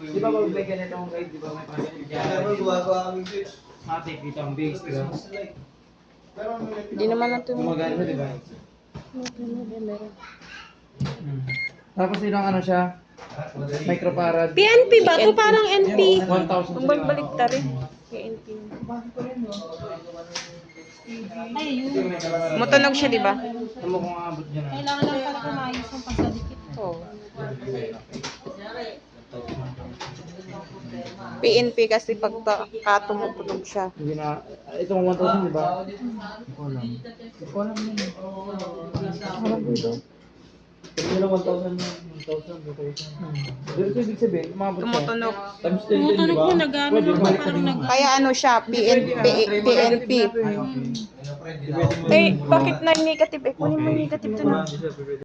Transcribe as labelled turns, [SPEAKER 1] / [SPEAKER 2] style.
[SPEAKER 1] Di ba pag-play ka nito ang guide, di ba may pasok? Matik dito ang base, di ba?
[SPEAKER 2] Hindi naman natin.
[SPEAKER 1] Gumagana siya, di ba? Tapos ilang ano siya? Microfarad.
[SPEAKER 2] PNP ba? Ito parang NP.
[SPEAKER 1] 1,000.
[SPEAKER 2] Bumagbalik ta rin. PNP. Mutunog siya, di ba?
[SPEAKER 1] Ano mo kung aabot dyan?
[SPEAKER 3] Kailangan lang para kumayos ang pagsadikit.
[SPEAKER 2] Oo. PNP kasi pag tumutunog siya.
[SPEAKER 1] Hindi na, itong 1,000, di ba? Hindi ko alam. Hindi ko alam yun. Alam ko ito. Hindi lang 1,000 na, 1,000, 2,000. Dito ibig sabihin, umabot siya.
[SPEAKER 2] Tumutunog.
[SPEAKER 1] Times 10 din, di
[SPEAKER 3] Tumutunog
[SPEAKER 1] ba?
[SPEAKER 3] mo, nag-ano
[SPEAKER 1] Pwede,
[SPEAKER 3] lang,
[SPEAKER 1] balik
[SPEAKER 3] parang
[SPEAKER 1] na
[SPEAKER 3] nag-
[SPEAKER 1] din.
[SPEAKER 2] Kaya ano siya, PNP.
[SPEAKER 1] Okay.
[SPEAKER 2] Eh, bakit na negative? Eh, kunin mo yung negative to na.